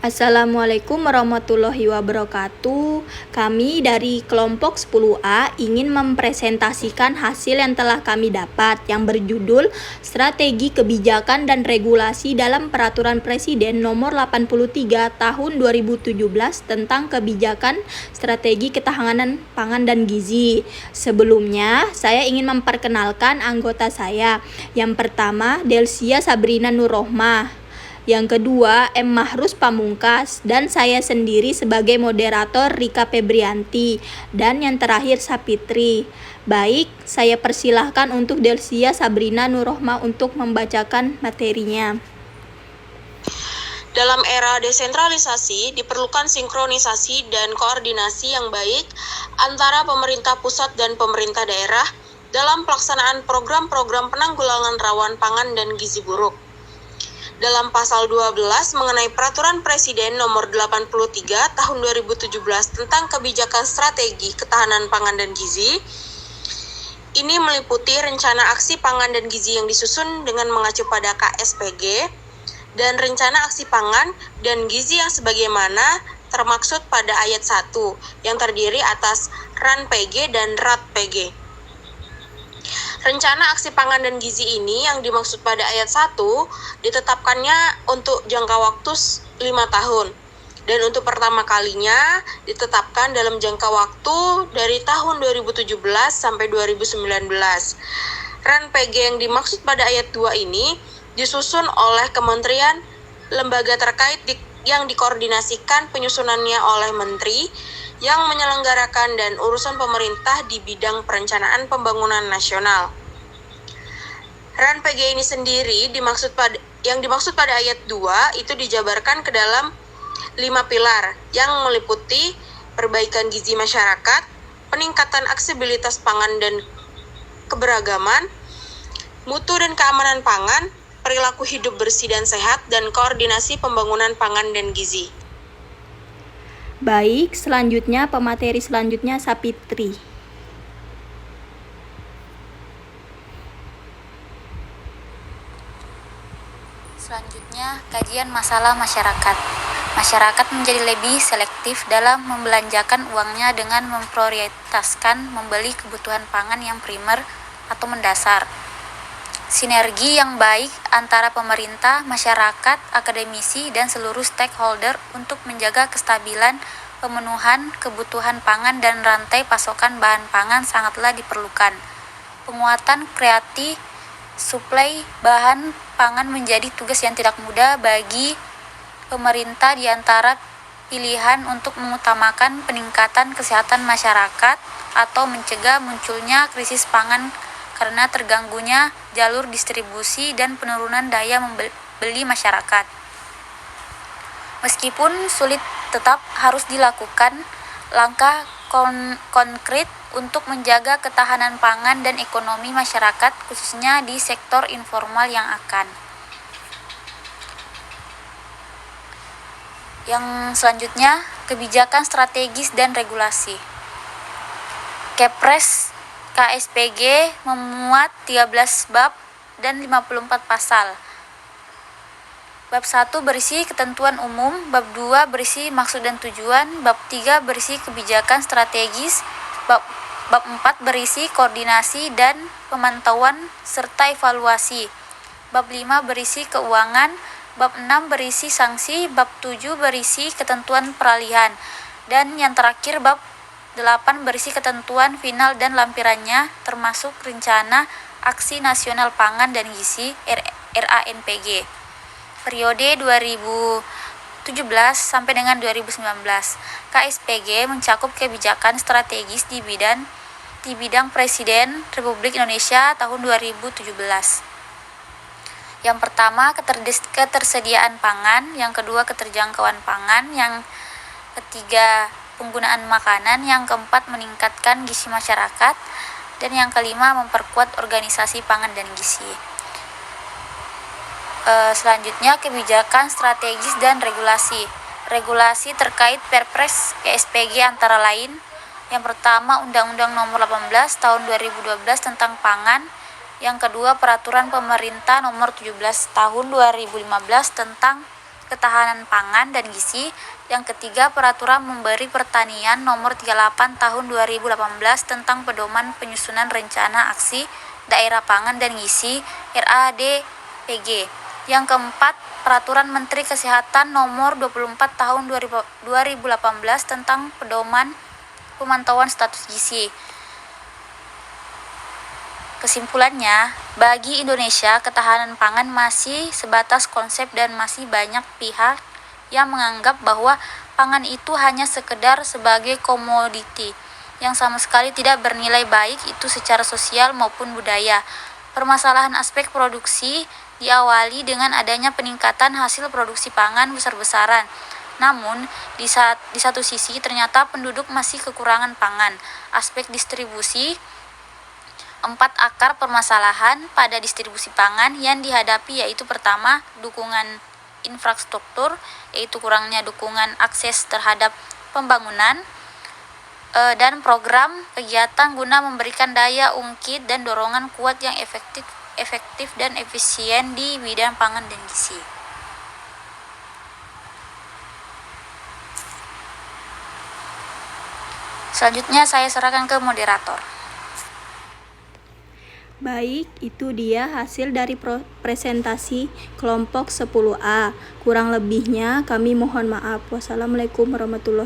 Assalamualaikum warahmatullahi wabarakatuh. Kami dari kelompok 10A ingin mempresentasikan hasil yang telah kami dapat yang berjudul Strategi Kebijakan dan Regulasi dalam Peraturan Presiden Nomor 83 Tahun 2017 tentang Kebijakan Strategi Ketahanan Pangan dan Gizi. Sebelumnya, saya ingin memperkenalkan anggota saya. Yang pertama, Delsia Sabrina Nurrohmah. Yang kedua, M. Mahrus Pamungkas, dan saya sendiri sebagai moderator Rika Febrianti, dan yang terakhir Sapitri. Baik, saya persilahkan untuk Delsia Sabrina Nurrohmah untuk membacakan materinya. Dalam era desentralisasi, diperlukan sinkronisasi dan koordinasi yang baik antara pemerintah pusat dan pemerintah daerah dalam pelaksanaan program-program penanggulangan rawan pangan dan gizi buruk. Dalam pasal 12 mengenai Peraturan Presiden Nomor 83 Tahun 2017 tentang Kebijakan Strategi Ketahanan Pangan dan Gizi, ini meliputi rencana aksi pangan dan gizi yang disusun dengan mengacu pada KSPG dan rencana aksi pangan dan gizi yang sebagaimana termaksud pada ayat 1 yang terdiri atas RAN-PG dan RAT-PG. Rencana aksi pangan dan gizi ini yang dimaksud pada ayat 1 ditetapkannya untuk jangka waktu 5 tahun dan untuk pertama kalinya ditetapkan dalam jangka waktu dari tahun 2017 sampai 2019. RAN-PG yang dimaksud pada ayat 2 ini disusun oleh kementerian lembaga terkait yang dikoordinasikan penyusunannya oleh menteri yang menyelenggarakan dan urusan pemerintah di bidang perencanaan pembangunan nasional. RAN-PG ini sendiri yang dimaksud pada ayat 2 itu dijabarkan ke dalam 5 pilar yang meliputi perbaikan gizi masyarakat, peningkatan aksesibilitas pangan dan keberagaman, mutu dan keamanan pangan, perilaku hidup bersih dan sehat, dan koordinasi pembangunan pangan dan gizi. Baik, selanjutnya pemateri selanjutnya Sapitri. Selanjutnya, kajian masalah masyarakat. Masyarakat menjadi lebih selektif dalam membelanjakan uangnya dengan memprioritaskan membeli kebutuhan pangan yang primer atau mendasar. Sinergi yang baik antara pemerintah, masyarakat, akademisi, dan seluruh stakeholder untuk menjaga kestabilan pemenuhan kebutuhan pangan dan rantai pasokan bahan pangan sangatlah diperlukan. Penguatan kreatif suplai bahan pangan menjadi tugas yang tidak mudah bagi pemerintah di antara pilihan untuk mengutamakan peningkatan kesehatan masyarakat atau mencegah munculnya krisis pangan karena terganggunya jalur distribusi dan penurunan daya membeli masyarakat. Meskipun sulit, tetap harus dilakukan langkah konkret untuk menjaga ketahanan pangan dan ekonomi masyarakat, khususnya di sektor informal yang akan. Yang selanjutnya, kebijakan strategis dan regulasi. Kepres KSPG memuat 13 bab dan 54 pasal. Bab 1 berisi ketentuan umum, bab 2 berisi maksud dan tujuan, bab 3 berisi kebijakan strategis, bab 4 berisi koordinasi dan pemantauan serta evaluasi, bab 5 berisi keuangan, bab 6 berisi sanksi, bab 7 berisi ketentuan peralihan, dan yang terakhir bab 8 berisi ketentuan final dan lampirannya termasuk Rencana Aksi Nasional Pangan dan Gizi RANPG periode 2017 sampai dengan 2019. KSPG mencakup kebijakan strategis di bidang Presiden Republik Indonesia tahun 2017. Yang pertama, ketersediaan pangan, yang kedua keterjangkauan pangan, yang ketiga penggunaan makanan, yang keempat meningkatkan gizi masyarakat, dan yang kelima memperkuat organisasi pangan dan gizi. Selanjutnya, kebijakan strategis dan regulasi. Regulasi terkait Perpres KSPG antara lain: yang pertama, Undang-Undang Nomor 18 Tahun 2012 tentang Pangan; yang kedua, Peraturan Pemerintah Nomor 17 Tahun 2015 tentang ketahanan pangan dan gizi. Yang ketiga, Peraturan Menteri Pertanian Nomor 38 Tahun 2018 tentang pedoman penyusunan rencana aksi daerah pangan dan gizi (RADPG). Yang keempat, Peraturan Menteri Kesehatan Nomor 24 Tahun 2018 tentang pedoman pemantauan status gizi. Kesimpulannya, bagi Indonesia, ketahanan pangan masih sebatas konsep dan masih banyak pihak yang menganggap bahwa pangan itu hanya sekedar sebagai komoditi yang sama sekali tidak bernilai baik itu secara sosial maupun budaya. Permasalahan aspek produksi diawali dengan adanya peningkatan hasil produksi pangan besar-besaran. Namun, di satu sisi ternyata penduduk masih kekurangan pangan. Aspek distribusi. 4 akar permasalahan pada distribusi pangan yang dihadapi yaitu pertama, dukungan infrastruktur, yaitu kurangnya dukungan akses terhadap pembangunan dan program kegiatan guna memberikan daya ungkit dan dorongan kuat yang efektif dan efisien di bidang pangan dan gizi. Selanjutnya saya serahkan ke moderator. Baik, itu dia hasil dari presentasi kelompok 10A. Kurang lebihnya kami mohon maaf. Wassalamualaikum warahmatullahi wabarakatuh.